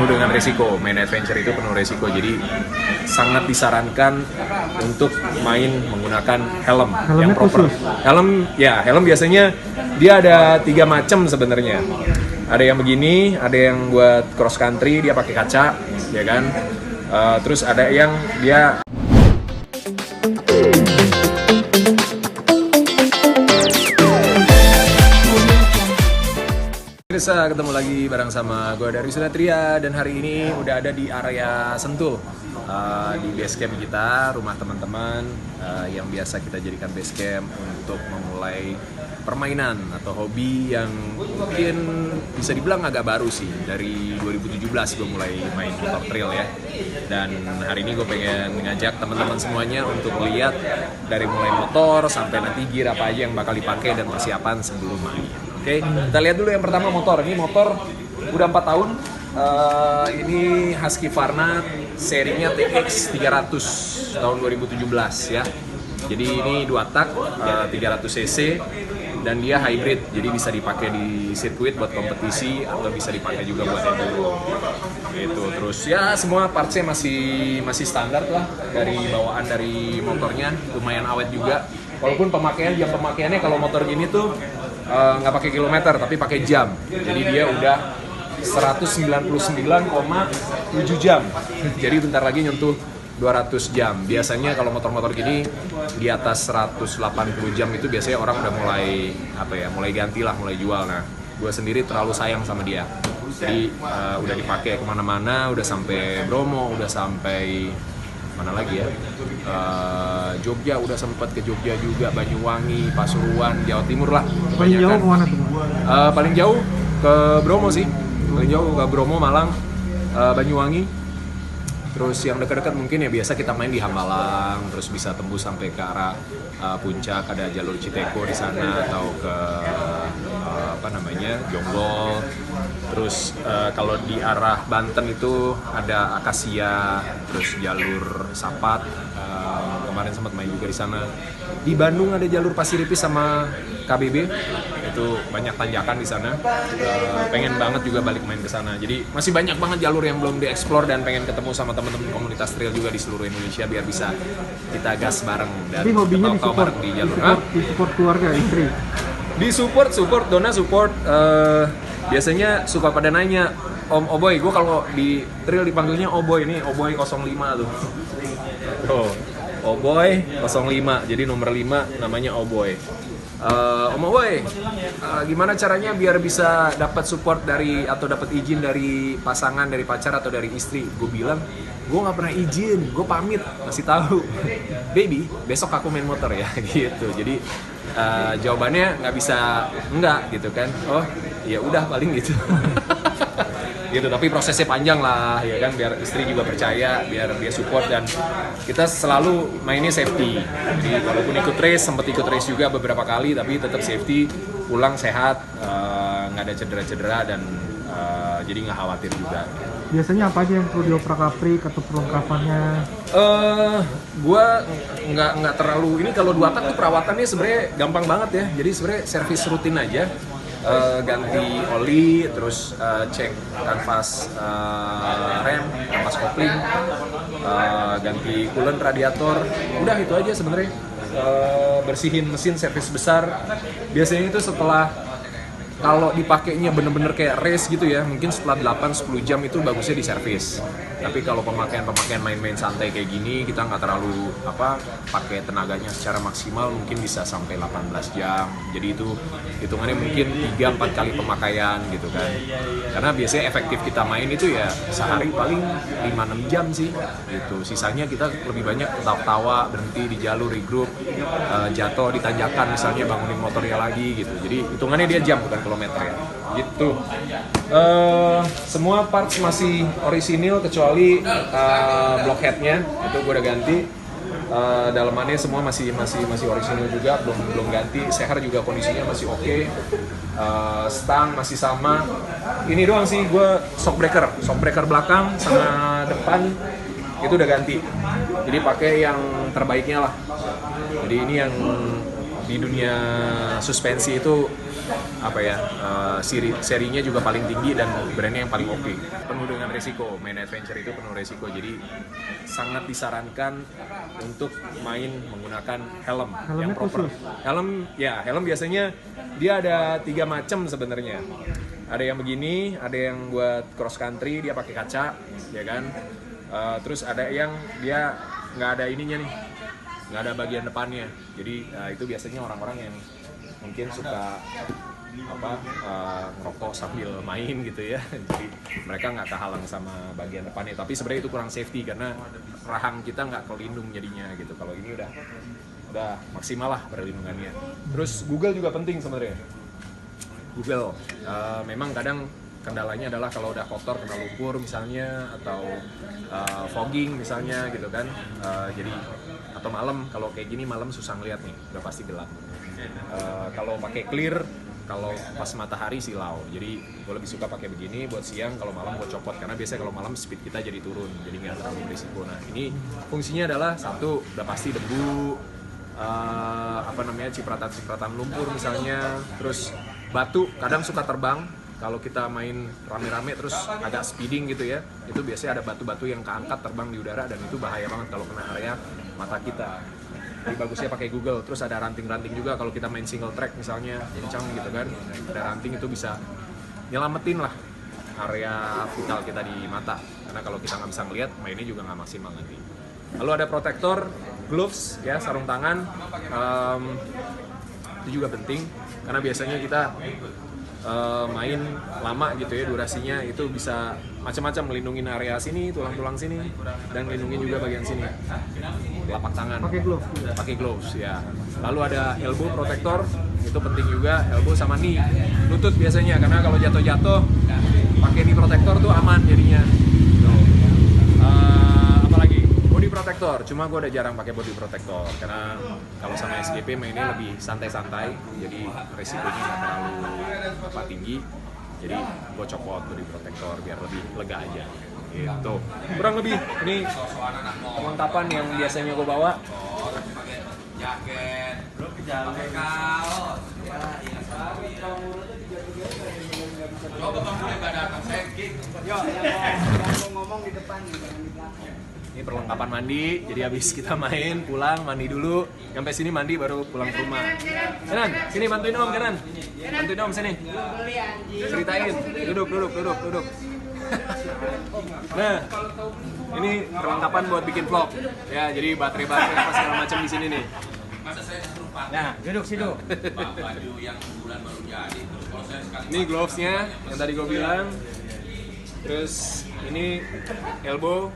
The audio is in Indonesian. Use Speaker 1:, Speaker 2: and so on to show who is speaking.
Speaker 1: dengan resiko. Main adventure itu penuh resiko, jadi sangat disarankan untuk main menggunakan helm yang proper. Helm biasanya dia ada 3 macam sebenarnya. Ada yang begini, ada yang buat cross country dia pakai kaca, ya kan. Terus ada yang dia Bisa ketemu lagi bareng sama gue dari Sunatria, dan hari ini udah ada di area Sentul, di base camp kita, rumah teman-teman yang biasa kita jadikan base camp untuk memulai permainan atau hobi yang mungkin bisa dibilang agak baru sih. Dari 2017 gue mulai main motor trail ya, dan hari ini gue pengen ngajak teman-teman semuanya untuk lihat dari mulai motor sampai nanti gear apa aja yang bakal dipakai dan persiapan sebelum main. Oke, kita lihat dulu yang pertama motor. Ini motor udah 4 tahun. Ini Husky Varna serinya TX 300 tahun 2017 ya. Jadi ini 2 tak 300 cc dan dia hybrid. Jadi bisa dipakai di sirkuit buat kompetisi atau bisa dipakai juga buat enduro. Gitu. Terus ya semua partsnya masih standar lah dari bawaan dari motornya, lumayan awet juga. Walaupun jam pemakaiannya kalau motor gini tuh nggak pakai kilometer tapi pakai jam, jadi dia udah 199,7 jam, jadi bentar lagi nyentuh 200 jam. Biasanya kalau motor-motor gini di atas 180 jam itu biasanya orang udah mulai ganti lah, mulai jual. Nah, gue sendiri terlalu sayang sama dia, jadi udah dipakai kemana-mana, udah sampai Bromo, udah sampai mana lagi ya, Jogja, udah sempat ke Jogja juga, Banyuwangi, Pasuruan, Jawa Timur lah.
Speaker 2: Paling jauh kemana tuh?
Speaker 1: Paling jauh ke Bromo sih, paling jauh ke Bromo, Malang, Banyuwangi. Terus yang dekat-dekat mungkin ya biasa kita main di Hambalang, terus bisa tembus sampai ke arah Puncak, ada jalur Citeko di sana, atau ke Jonggol. Terus kalau di arah Banten itu ada Akasia, terus jalur Sapat, kemarin sempat main juga di sana. Di Bandung ada jalur Pasir Ris sama KBB, itu banyak tanjakan di sana. Pengen banget juga balik main ke sana. Jadi masih banyak banget jalur yang belum dieksplor dan pengen ketemu sama teman-teman komunitas trail juga di seluruh Indonesia biar bisa kita gas bareng dan
Speaker 2: ketawa
Speaker 1: bareng di jalur.
Speaker 2: Di support keluarga, istri.
Speaker 1: Di support, Dona support. Biasanya suka pada nanya, Om Oboy, gue kalau di trail dipanggilnya Oboy, ini Oboy 05 tuh. Oh, Oboy 05, jadi nomor 5 namanya Oboy. Om Oboy, gimana caranya biar bisa dapat support atau dapat izin dari pasangan, dari pacar atau dari istri? Gue bilang, gue nggak pernah izin, gue pamit, kasih tahu, baby, besok aku main motor ya, gitu. Jadi jawabannya nggak bisa enggak gitu kan? Oh, ya udah paling gitu. Gitu, tapi prosesnya panjang lah ya kan, biar istri juga percaya, biar dia support, dan kita selalu mainnya safety. Jadi walaupun sempat ikut race juga beberapa kali, tapi tetap safety, pulang sehat, nggak ada cedera-cedera, dan jadi nggak khawatir juga.
Speaker 2: Biasanya apa aja yang perlu dioprak-aprik atau perlengkapannya?
Speaker 1: Gua nggak terlalu ini. Kalau 2 tak tuh perawatannya sebenarnya gampang banget ya. Jadi sebenarnya servis rutin aja. Ganti oli, terus cek kanvas rem, kanvas kopling, ganti coolant radiator, udah itu aja sebenarnya. Bersihin mesin, servis besar. Biasanya itu setelah, kalau dipakainya bener-bener kayak race gitu ya, mungkin setelah 8-10 jam itu bagusnya diservis. Tapi kalau pemakaian main-main santai kayak gini, kita nggak terlalu pakai tenaganya secara maksimal, mungkin bisa sampai 18 jam. Jadi itu hitungannya mungkin 3-4 kali pemakaian gitu kan. Karena biasanya efektif kita main itu ya sehari paling 5-6 jam sih gitu. Sisanya kita lebih banyak ketawa-tawa, berhenti di jalur, regroup, jatuh di tanjakan misalnya, bangunin motornya lagi gitu. Jadi hitungannya dia jam bukan kilometer ya gitu. Semua parts masih orisinil kecuali blockheadnya, itu gue udah ganti. Dalamannya semua masih orisinil juga, belum ganti. Seher juga kondisinya masih oke. Stang masih sama. Ini doang sih gue shock breaker belakang sama depan itu udah ganti. Jadi pakai yang terbaiknya lah. Jadi ini yang di dunia suspensi itu serinya juga paling tinggi dan brandnya yang paling oke. Penuh dengan resiko, main adventure itu penuh resiko, jadi sangat disarankan untuk main menggunakan helm yang proper. Helm biasanya dia ada 3 macam sebenarnya. Ada yang begini, ada yang buat cross country dia pakai kaca, ya kan. Terus ada yang dia nggak ada ininya nih, nggak ada bagian depannya. Jadi itu biasanya orang-orang yang mungkin suka ngerokok sambil main gitu ya. Jadi mereka nggak kehalang sama bagian depannya. Tapi sebenarnya itu kurang safety karena rahang kita nggak kelindung jadinya gitu. Kalau ini udah maksimal lah perlindungannya. Terus Google juga penting sebenarnya. Google memang kadang kendalanya adalah kalau udah kotor kena lumpur misalnya atau fogging misalnya gitu kan. Jadi atau malam, kalau kayak gini malam susah ngeliat nih, udah pasti gelap. Kalau pakai clear, kalau pas matahari silau. Jadi gue lebih suka pakai begini buat siang, kalau malam gue copot karena biasanya kalau malam speed kita jadi turun, jadi nggak terlalu berisiko. Nah ini fungsinya adalah satu, udah pasti debu, cipratan lumpur misalnya, terus batu kadang suka terbang. Kalau kita main rame-rame terus agak speeding gitu ya, itu biasanya ada batu-batu yang keangkat terbang di udara dan itu bahaya banget kalau kena area mata kita. Jadi bagusnya pakai Google. Terus ada ranting-ranting juga kalau kita main single track misalnya, kencang gitu kan, ada ranting itu bisa nyelamatin lah area vital kita di mata. Karena kalau kita nggak bisa ngeliat, mainnya juga nggak maksimal nanti. Lalu ada protektor, gloves ya, sarung tangan, itu juga penting karena biasanya kita main lama gitu ya, durasinya itu bisa macam-macam, melindungi area sini, tulang-tulang sini, dan melindungi juga bagian sini, telapak tangan. Pakai gloves ya. Lalu ada elbow protector, itu penting juga, elbow sama knee, lutut biasanya, karena kalau jatuh-jatuh pakai knee protector tuh aman jadinya. Apalagi body protector, cuma gue udah jarang pakai body protector karena kalau sama SGP mainnya lebih santai-santai, jadi resikonya nggak terlalu tinggi. Jadi gue copot body protector biar lebih lega aja. Gitu. Kurang lebih ini perlengkapan yang biasanya gue bawa. Jaket, pakai kaos. Coba kamu nggak datang, saya yang ngomong di depan, jangan di belakang. Ini perlengkapan mandi, jadi habis kita main, pulang, mandi dulu, sampai sini mandi baru pulang ke rumah. Kenan, sini bantuin Om, Kenan. Bantuin Om sini. Ceritain, duduk. Nah, ini perlengkapan buat bikin vlog. Ya, jadi baterai apa segala macam di sini nih.
Speaker 3: Nah, duduk situ.
Speaker 1: Ini glovesnya yang tadi gue bilang. Terus ini elbow.